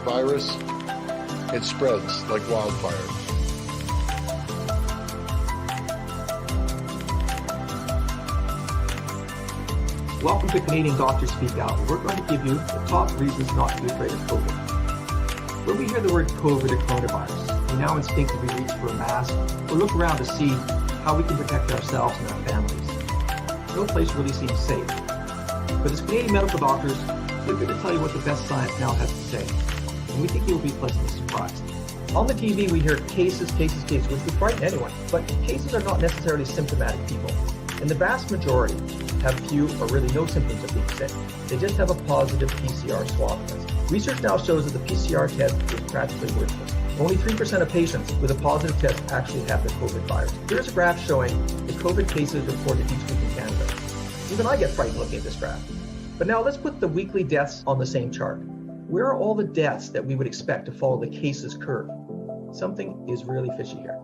virus, it spreads like wildfire. Welcome to Canadian Doctors Speak Out. We're going to give you the top reasons not to be afraid of COVID. When we hear the word COVID or coronavirus, we now instinctively reach for a mask or look around to see how we can protect ourselves and our families. No place really seems safe. But as Canadian medical doctors, we're going to tell you what the best science now has to say. And we think you'll be pleasantly surprised. On the TV, we hear cases, which would frighten anyone. But cases are not necessarily symptomatic people. And the vast majority have few or really no symptoms of being sick. They just have a positive PCR swab test. Research now shows that the PCR test is practically worthless. Only 3% of patients with a positive test actually have the COVID virus. Here's a graph showing the COVID cases reported each week in Canada. Even I get frightened looking at this graph. But now let's put the weekly deaths on the same chart. Where are all the deaths that we would expect to follow the cases curve? Something is really fishy here.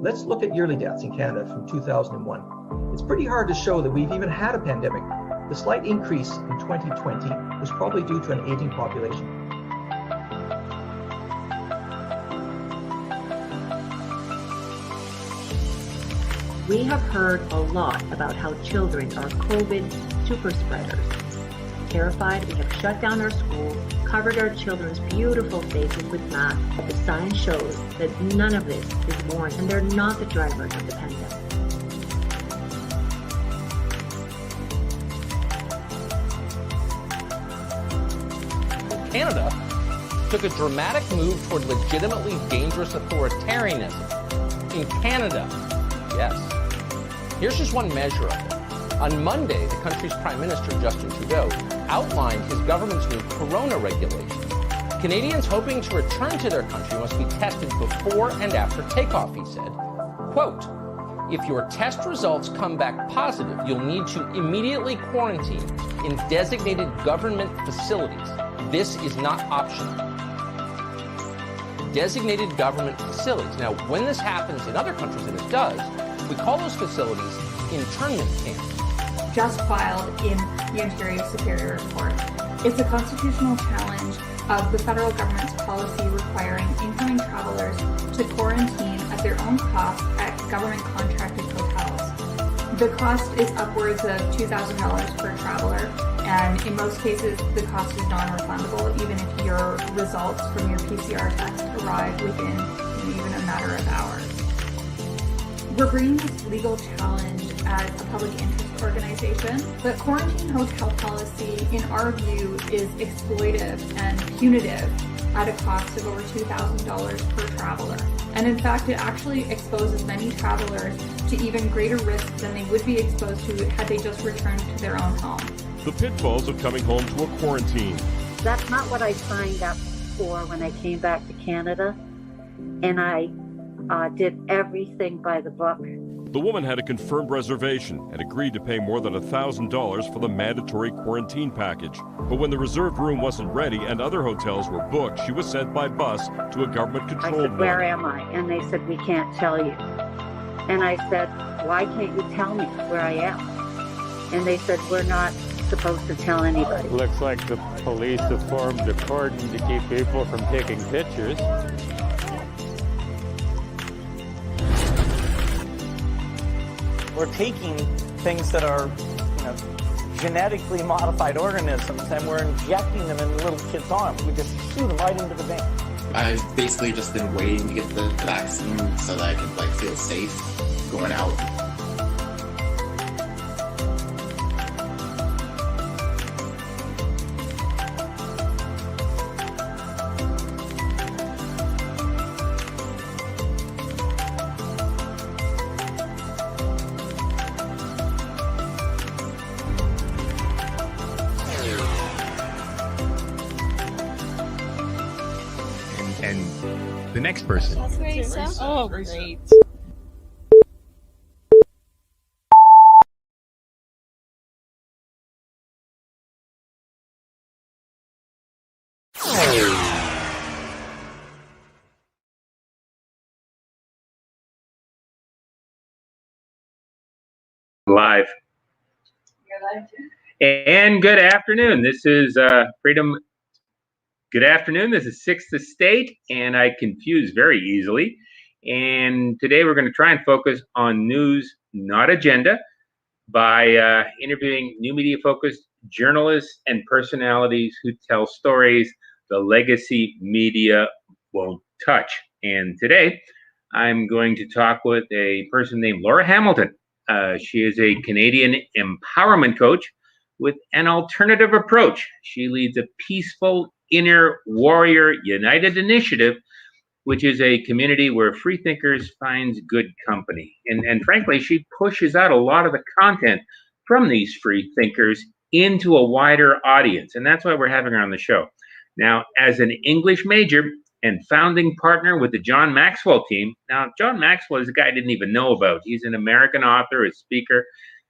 Let's look at yearly deaths in Canada from 2001. It's pretty hard to show that we've even had a pandemic. The slight increase in 2020 was probably due to an aging population. We have heard a lot about how children are COVID super spreaders. Terrified, we have shut down our schools, covered our children's beautiful faces with masks, but the science shows that none of this is borne and they're not the drivers of the pandemic. Canada took a dramatic move toward legitimately dangerous authoritarianism. In Canada, yes. Here's just one measure of it. On Monday, the country's Prime Minister, Justin Trudeau, outlined his government's new corona regulations. Canadians hoping to return to their country must be tested before and after takeoff, he said. Quote, if your test results come back positive, you'll need to immediately quarantine in designated government facilities. This is not optional. Designated government facilities. Now, when this happens in other countries, and it does, we call those facilities internment camps. Just filed in the Ontario Superior Court. It's a constitutional challenge of the federal government's policy requiring incoming travelers to quarantine at their own cost at government contracted hotels. The cost is upwards of $2,000 per traveler, and in most cases, the cost is non-refundable, even if your results from your PCR test arrive within even a matter of hours. We're bringing this legal challenge as a public interest organization, but quarantine hotel policy, in our view, is exploitive and punitive at a cost of over $2,000 per traveler. And in fact, it actually exposes many travelers to even greater risk than they would be exposed to had they just returned to their own home. The pitfalls of coming home to a quarantine. That's not what I signed up for when I came back to Canada, and I did everything by the book. The woman had a confirmed reservation and agreed to pay more than $1,000 for the mandatory quarantine package. But when the reserved room wasn't ready and other hotels were booked, she was sent by bus to a government-controlled one. I said, where am I? And they said, we can't tell you. And I said, why can't you tell me where I am? And they said, we're not supposed to tell anybody. Looks like the police have formed a cordon to keep people from taking pictures. We're taking things that are, genetically modified organisms, and we're injecting them in little kids' arms. We just shoot them right into the vein. I've basically just been waiting to get the vaccine so that I could feel safe going out. And the next person. Oh, great. Live. You're live too. And good afternoon. This is Freedom Good afternoon. This is Sixth Estate, and I confuse very easily. And today we're going to try and focus on news, not agenda, by interviewing new media focused journalists and personalities who tell stories the legacy media won't touch. And today I'm going to talk with a person named Laura Hamilton. She is a Canadian empowerment coach with an alternative approach. She leads a peaceful Inner Warrior United initiative, which is a community where free thinkers finds good company. And frankly, she pushes out a lot of the content from these free thinkers into a wider audience. And that's why we're having her on the show. Now, as an English major and founding partner with the John Maxwell team. Now, John Maxwell is a guy I didn't even know about. He's an American author, a speaker,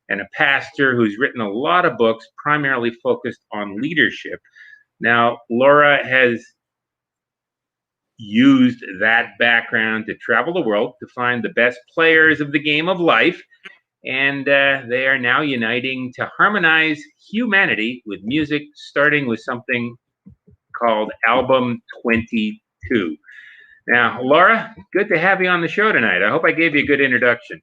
and a pastor who's written a lot of books primarily focused on leadership. Now, Laura has used that background to travel the world to find the best players of the game of life, and they are now uniting to harmonize humanity with music, starting with something called Album 22. Now, Laura, good to have you on the show tonight. I hope I gave you a good introduction.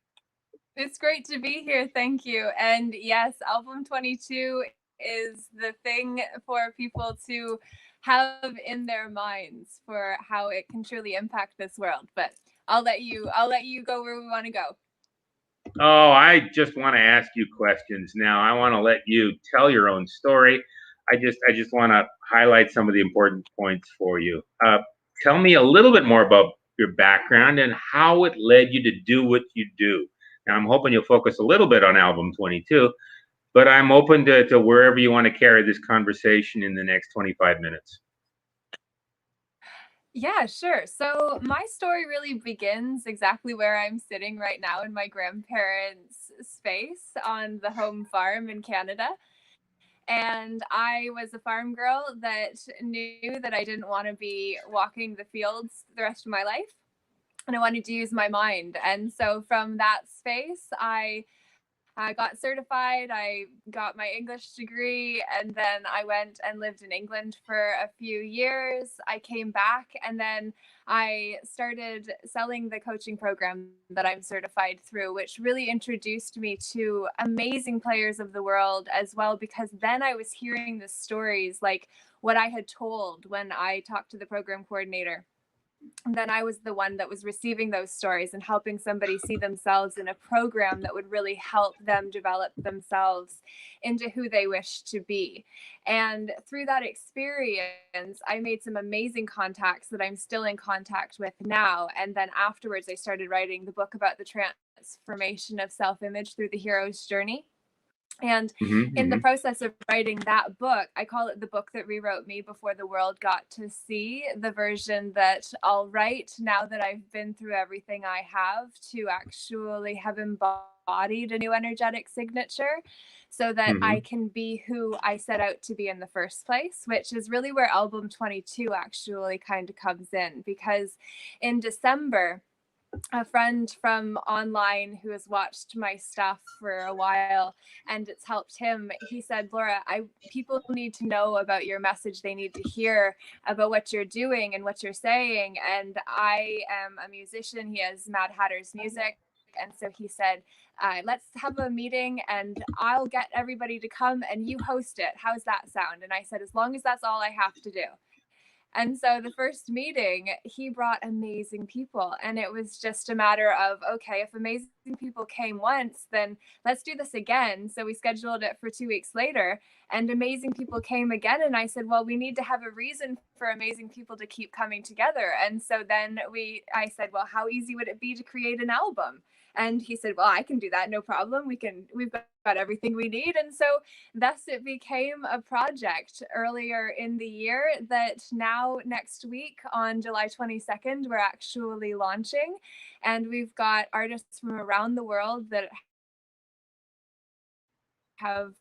It's great to be here. Thank you. And yes, Album 22 is the thing for people to have in their minds for how it can truly impact this world. But I'll let you go where we want to go. Oh, I just want to ask you questions now. I want to let you tell your own story. I just want to highlight some of the important points for you. Tell me a little bit more about your background and how it led you to do what you do. Now, I'm hoping you'll focus a little bit on Album 22, but I'm open to wherever you want to carry this conversation in the next 25 minutes. Yeah, sure. So my story really begins exactly where I'm sitting right now in my grandparents' space on the home farm in Canada. And I was a farm girl that knew that I didn't want to be walking the fields the rest of my life. And I wanted to use my mind. And so from that space, I got certified, I got my English degree, and then I went and lived in England for a few years. I came back and then I started selling the coaching program that I'm certified through, which really introduced me to amazing players of the world as well, because then I was hearing the stories like what I had told when I talked to the program coordinator. Then I was the one that was receiving those stories and helping somebody see themselves in a program that would really help them develop themselves into who they wish to be. And through that experience, I made some amazing contacts that I'm still in contact with now. And then afterwards, I started writing the book about the transformation of self-image through the hero's journey. And in the process of writing that book, I call it the book that rewrote me before the world got to see the version that I'll write now that I've been through everything I have to actually have embodied a new energetic signature so that I can be who I set out to be in the first place, which is really where Album 22 actually kind of comes in. Because in December, a friend from online who has watched my stuff for a while and it's helped him, he said, Laura, people need to know about your message. They need to hear about what you're doing and what you're saying. And I am a musician. He has Mad Hatter's music. And so he said, let's have a meeting and I'll get everybody to come and you host it. How's that sound? And I said, as long as that's all I have to do. And so the first meeting, he brought amazing people. And it was just a matter of, okay, if amazing people came once, then let's do this again. So we scheduled it for 2 weeks later and amazing people came again. And I said, well, we need to have a reason for amazing people to keep coming together. And so then I said, well, how easy would it be to create an album? And he said, well, I can do that. No problem. We've got everything we need. And so thus it became a project earlier in the year that now next week on July 22nd, we're actually launching. And we've got artists from around the world that have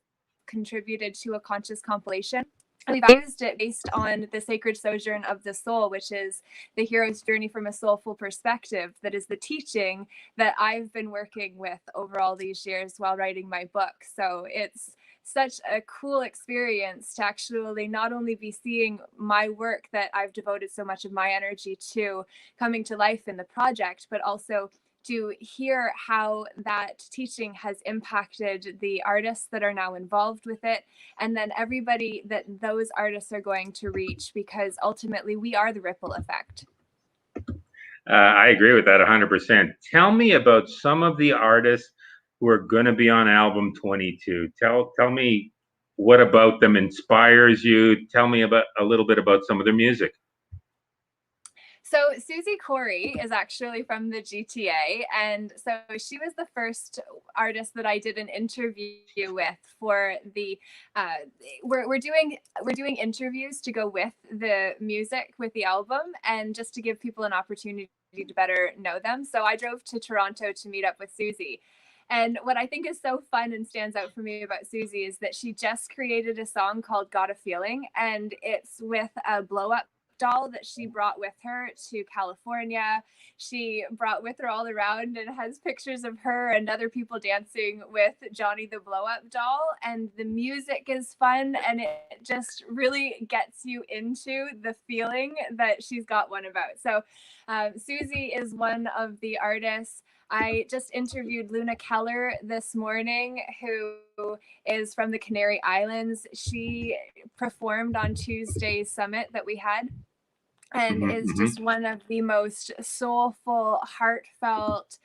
contributed to a conscious compilation. We've used it based on the sacred sojourn of the soul, which is the hero's journey from a soulful perspective. That is the teaching that I've been working with over all these years while writing my book. So it's such a cool experience to actually not only be seeing my work that I've devoted so much of my energy to coming to life in the project, but also to hear how that teaching has impacted the artists that are now involved with it, and then everybody that those artists are going to reach, because ultimately we are the ripple effect. I agree with that 100%. Tell me about some of the artists who are going to be on album 22. Tell me what about them inspires you. Tell me about a little bit about some of their music. So Susie Corey is actually from the GTA, and so she was the first artist that I did an interview with for the. We're doing interviews to go with the music with the album, and just to give people an opportunity to better know them. So I drove to Toronto to meet up with Susie. And what I think is so fun and stands out for me about Susie is that she just created a song called Got a Feeling, and it's with a blow up doll that she brought with her to California. She brought with her all around and has pictures of her and other people dancing with Johnny the blow up doll. And the music is fun, and it just really gets you into the feeling that she's got one about. So Susie is one of the artists. I just interviewed Luna Keller this morning, who is from the Canary Islands. She performed on Tuesday's summit that we had, and is just one of the most soulful, heartfelt,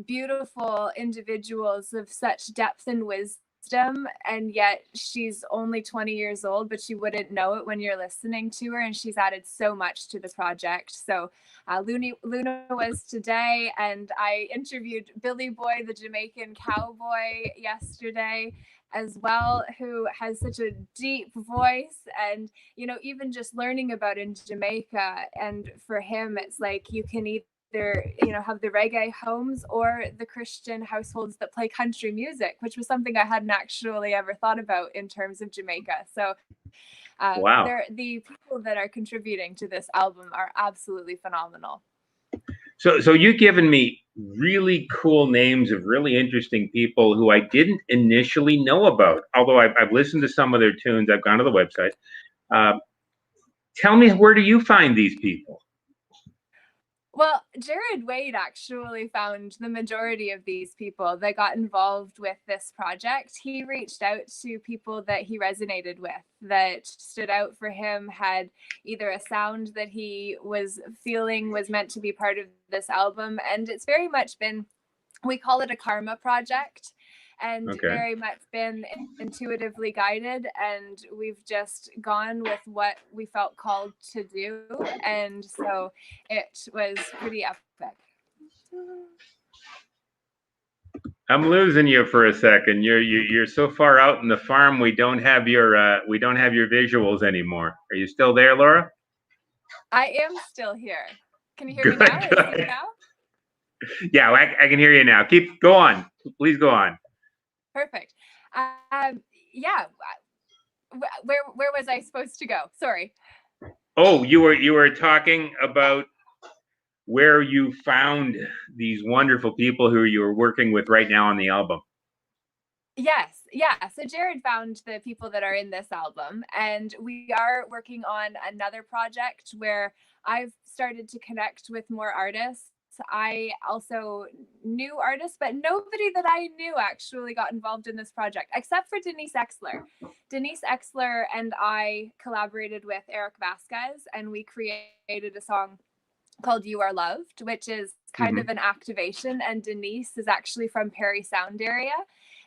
beautiful individuals of such depth and wisdom. And yet she's only 20 years old, but you wouldn't know it when you're listening to her, and she's added so much to the project. So Luna was today, and I interviewed Billy Boy, the Jamaican cowboy, yesterday as well, who has such a deep voice. And even just learning about in Jamaica, and for him it's like you can either have the reggae homes or the Christian households that play country music, which was something I hadn't actually ever thought about in terms of Jamaica. So Wow. the people that are contributing to this album are absolutely phenomenal. So you've given me really cool names of really interesting people who I didn't initially know about, although I've listened to some of their tunes. I've gone to the website. Tell me, where do you find these people? Well, Jared Wade actually found the majority of these people that got involved with this project. He reached out to people that he resonated with, that stood out for him, had either a sound that he was feeling was meant to be part of this album. And it's very much been, we call it a karma project, and very much been intuitively guided, and we've just gone with what we felt called to do, and so it was pretty epic. I'm losing you for a second. You're so far out in the farm. We don't have your visuals anymore. Are you still there, Laura? I am still here. Can you hear me now? Good. Yeah, I can hear you now. Go on. Please go on. Perfect. Yeah. Where was I supposed to go? Sorry. Oh, you were talking about where you found these wonderful people who you are working with right now on the album. Yes. Yeah. So Jared found the people that are in this album, and we are working on another project where I've started to connect with more artists. I also knew artists, but nobody that I knew actually got involved in this project, except for Denise Exler. Denise Exler and I collaborated with Eric Vasquez, and we created a song called You Are Loved, which is kind of an activation. And Denise is actually from Perry Sound area,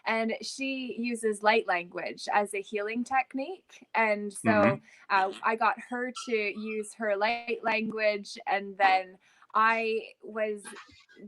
and she uses light language as a healing technique. And so I got her to use her light language, and then I was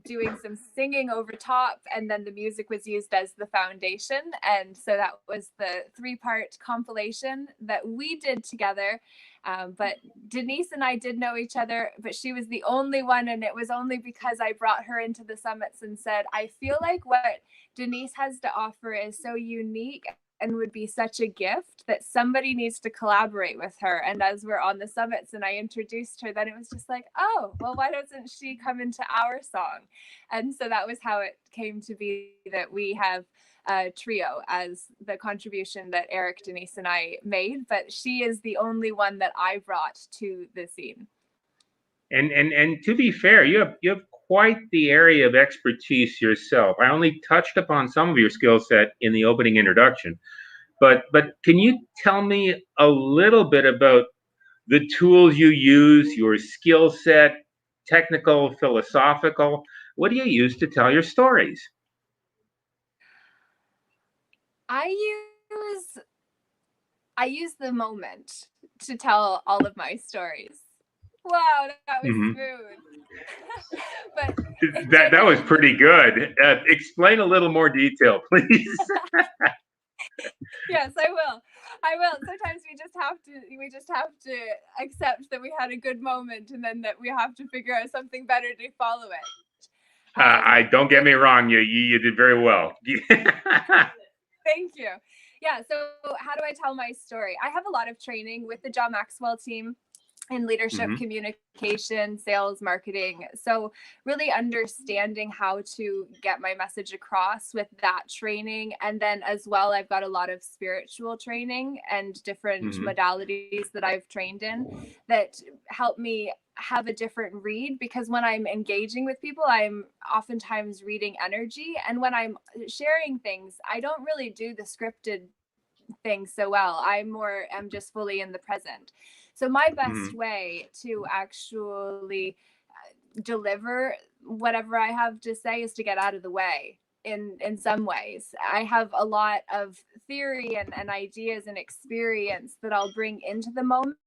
doing some singing over top, and then the music was used as the foundation. And so that was the 3-part compilation that we did together. But Denise and I did know each other, but she was the only one, and it was only because I brought her into the summits and said, I feel like what Denise has to offer is so unique and would be such a gift that somebody needs to collaborate with her. And as we're on the summits and I introduced her, then it was just like, oh, well, why doesn't she come into our song? And so that was how it came to be that we have trio as the contribution that Eric, Denise, and I made, but she is the only one that I brought to the scene. And to be fair, you have quite the area of expertise yourself. I only touched upon some of your skill set in the opening introduction, but can you tell me a little bit about the tools you use, your skill set, technical, philosophical? What do you use to tell your stories? I use the moment to tell all of my stories. Wow, that was smooth. But that was pretty good. Explain a little more detail, please. Yes, I will. Sometimes we just have to accept that we had a good moment, and then that we have to figure out something better to follow it. I don't get me wrong. You did very well. Thank you. Yeah. So how do I tell my story? I have a lot of training with the John Maxwell team in leadership, communication, sales, marketing. So really understanding how to get my message across with that training. And then as well, I've got a lot of spiritual training and different modalities that I've trained in that help me have a different read, because when I'm engaging with people, I'm oftentimes reading energy. And when I'm sharing things, I don't really do the scripted things so well. I'm just fully in the present. So my best way to actually deliver whatever I have to say is to get out of the way in some ways. I have a lot of theory and ideas and experience that I'll bring into the moment,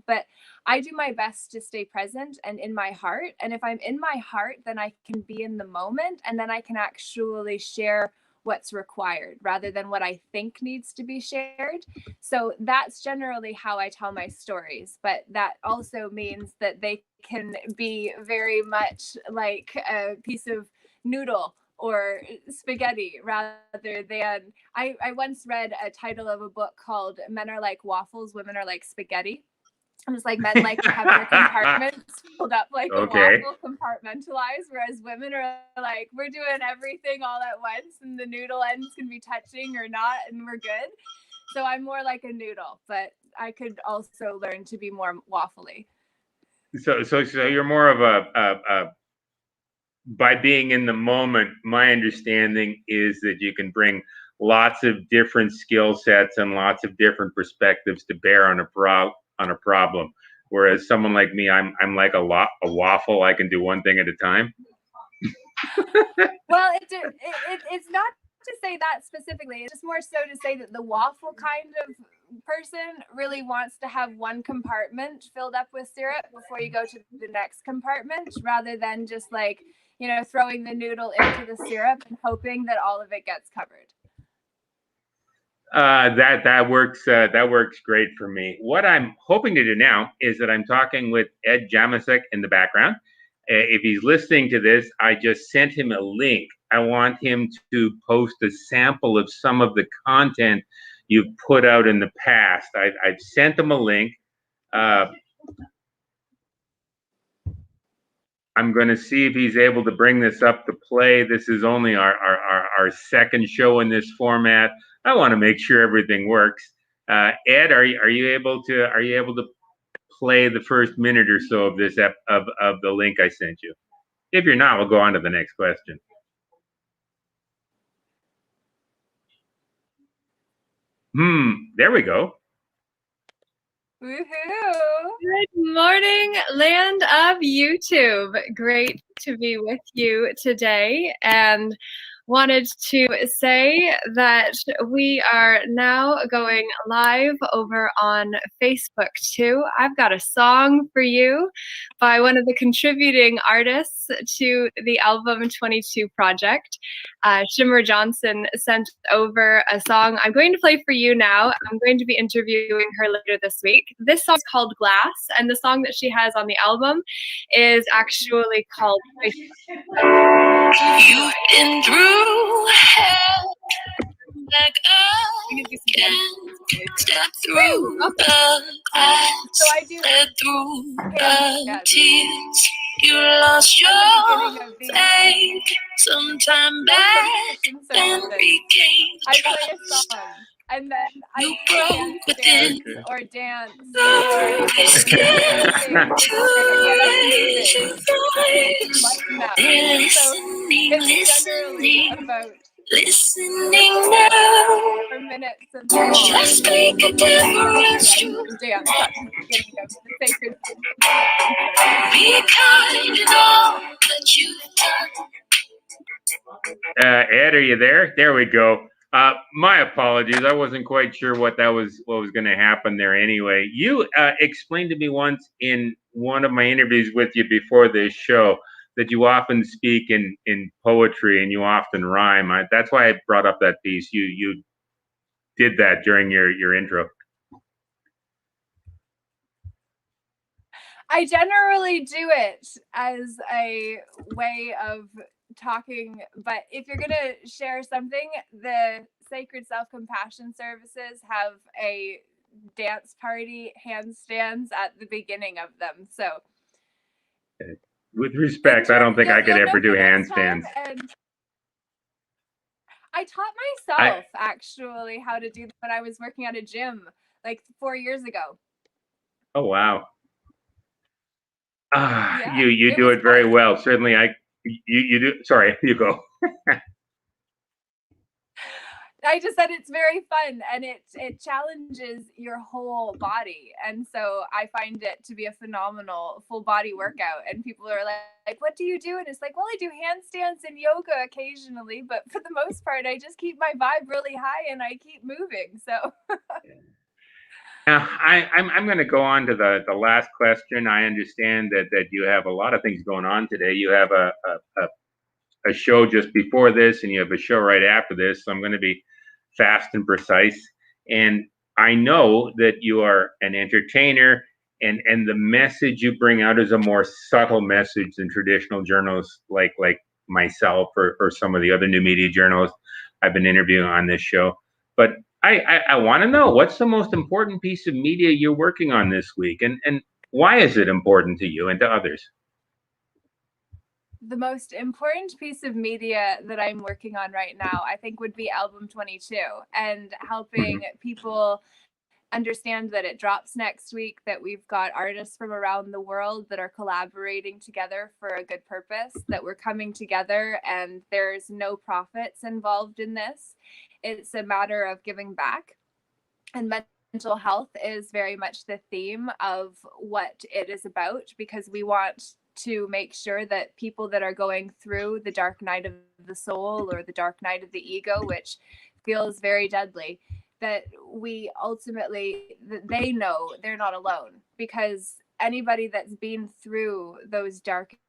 but I do my best to stay present and in my heart. And if I'm in my heart, then I can be in the moment, and then I can actually share what's required rather than what I think needs to be shared. So that's generally how I tell my stories. But that also means that they can be very much like a piece of noodle or spaghetti, rather than I once read a title of a book called Men Are Like Waffles, Women Are Like Spaghetti. And it's like men like to have their compartments filled up like a waffle, compartmentalized, whereas women are like, we're doing everything all at once, and the noodle ends can be touching or not, and we're good. So I'm more like a noodle, but I could also learn to be more waffly. So you're more of a by being in the moment. My understanding is that you can bring lots of different skill sets and lots of different perspectives to bear on a problem. Whereas someone like me, I'm like a waffle. I can do one thing at a time. Well, it's not to say that specifically. It's just more so to say that the waffle kind of person really wants to have one compartment filled up with syrup before you go to the next compartment, rather than just like, throwing the noodle into the syrup and hoping that all of it gets covered. That works. That works great for me. What I'm hoping to do now is that I'm talking with Ed Jamasek in the background. If he's listening to this, I just sent him a link. I want him to post a sample of some of the content you've put out in the past. I've sent him a link. I'm going to see if he's able to bring this up to play. This is only our second show in this format. I want to make sure everything works. Ed, are you able to play the first minute or so of this of the link I sent you? If you're not, we'll go on to the next question. There we go. Woohoo! Good morning, land of YouTube. Great to be with you today, and wanted to say that we are now going live over on Facebook too. I've got a song for you by one of the contributing artists to the Album 22 project. Shimmer Johnson sent over a song I'm going to play for you now. I'm going to be interviewing her later this week. This song is called Glass, and the song that she has on the album is actually called You've been through hell like I can step through the glass, So I do through the tears. You lost At the beginning your of the faith sometime back, then regained I play a trust. song, and then I You do broke within. or dance Lord, or listen something to get us his moving, voice. lighten up. They're So listening, it's generally listening, about listening now. 4 minutes of song. Just make a difference. And dance at the beginning of the sacred. Be kind in all that you've done. Ed, are you there? There we go. My apologies. I wasn't quite sure what was going to happen there anyway. You explained to me once in one of my interviews with you before this show that you often speak in poetry and you often rhyme. That's why I brought up that piece. You did that during your intro. I generally do it as a way of talking, but if you're going to share something, the Sacred Self-Compassion Services have a dance party handstands at the beginning of them. So with respect, I don't think I could ever do handstands. I taught myself actually how to do them when I was working at a gym like 4 years ago. Oh, wow. You do it very well. Certainly, you do. Sorry, you go. I just said it's very fun and it challenges your whole body, and so I find it to be a phenomenal full body workout. And people are like, "What do you do?" And it's like, "Well, I do handstands and yoga occasionally, but for the most part, I just keep my vibe really high and I keep moving." So. Now, I'm going to go on to the last question. I understand that you have a lot of things going on today. You have a show just before this, and you have a show right after this. So I'm going to be fast and precise. And I know that you are an entertainer, and the message you bring out is a more subtle message than traditional journalists like myself or some of the other new media journalists I've been interviewing on this show. But I want to know, what's the most important piece of media you're working on this week, and why is it important to you and to others? The most important piece of media that I'm working on right now, I think, would be Album 22, and helping people understand that it drops next week, that we've got artists from around the world that are collaborating together for a good purpose, that we're coming together and there's no profits involved in this. It's a matter of giving back, and mental health is very much the theme of what it is about, because we want to make sure that people that are going through the dark night of the soul or the dark night of the ego, which feels very deadly, that we ultimately, they know they're not alone, because anybody that's been through those darkest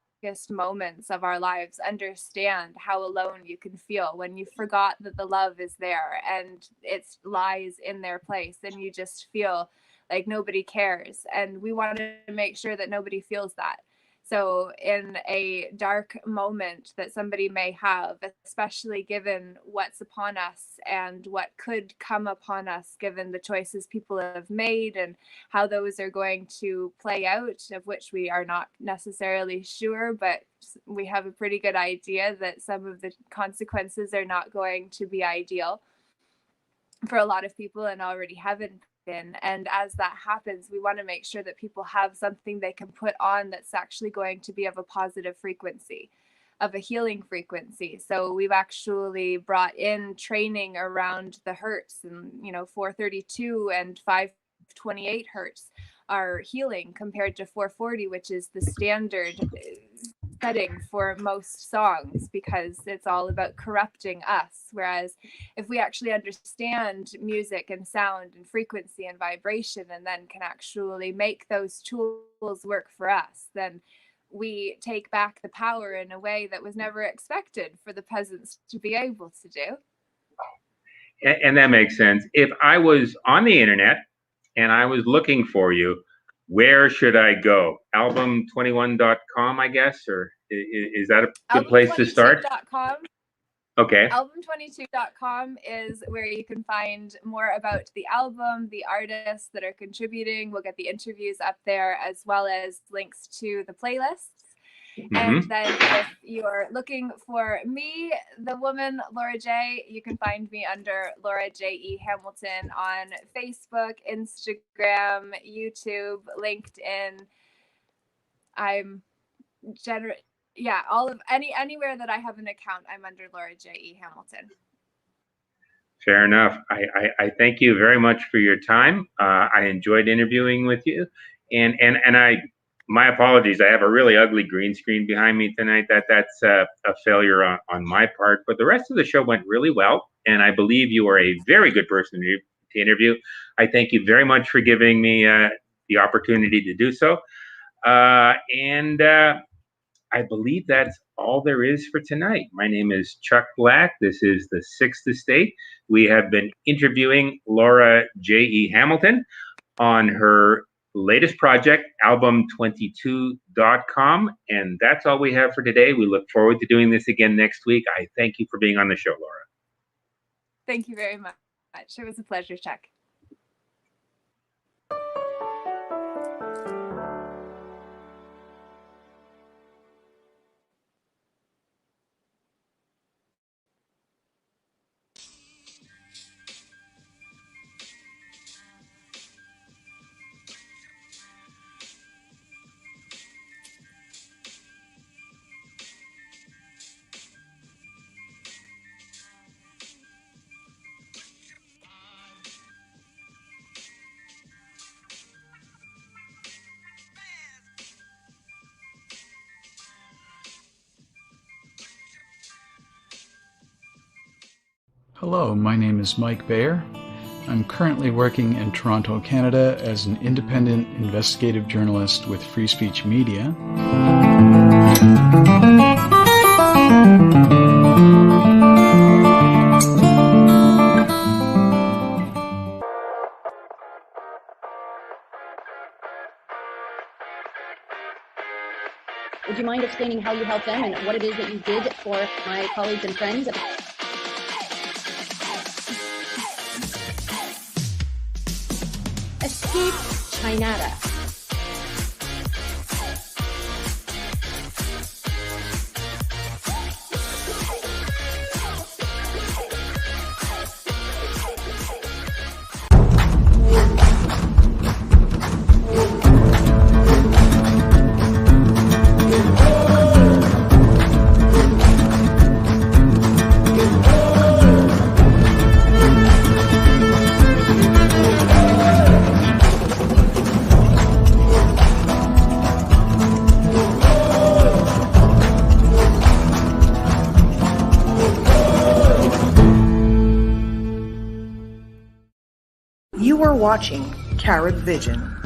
moments of our lives understand how alone you can feel when you forgot that the love is there and it lies in their place, and you just feel like nobody cares. And we want to make sure that nobody feels that. So in a dark moment that somebody may have, especially given what's upon us and what could come upon us given the choices people have made and how those are going to play out, of which we are not necessarily sure, but we have a pretty good idea that some of the consequences are not going to be ideal for a lot of people and already haven't been. And as that happens, we want to make sure that people have something they can put on that's actually going to be of a positive frequency, of a healing frequency. So we've actually brought in training around the hertz, and 432 and 528 hertz are healing compared to 440, which is the standard setting for most songs, because it's all about corrupting us. Whereas if we actually understand music and sound and frequency and vibration, and then can actually make those tools work for us, then we take back the power in a way that was never expected for the peasants to be able to do. And that makes sense. If I was on the internet and I was looking for you, where should I go? Album21.com, I guess, or is that a good place to start? Album22.com. Okay. Album22.com is where you can find more about the album, the artists that are contributing. We'll get the interviews up there, as well as links to the playlists. And then if you're looking for me, the woman, Laura J., you can find me under Laura J.E. Hamilton on Facebook, Instagram, YouTube, LinkedIn. I'm all of anywhere that I have an account, I'm under Laura J.E. Hamilton. Fair enough. I thank you very much for your time. I enjoyed interviewing with you, and my apologies. I have a really ugly green screen behind me tonight. That's a failure on my part. But the rest of the show went really well, and I believe you are a very good person to interview. I thank you very much for giving me the opportunity to do so, and I believe that's all there is for tonight. My name is Chuck Black. This is the Sixth Estate. We have been interviewing Laura J.E. Hamilton on her latest project, album22.com. And that's all we have for today. We look forward to doing this again next week. I thank you for being on the show, Laura. Thank you very much. It was a pleasure, Chuck. Hello, my name is Mike Bayer. I'm currently working in Toronto, Canada as an independent investigative journalist with Free Speech Media. Would you mind explaining how you helped them and what it is that you did for my colleagues and friends? Escape Chinata. You are watching Carrot Vision.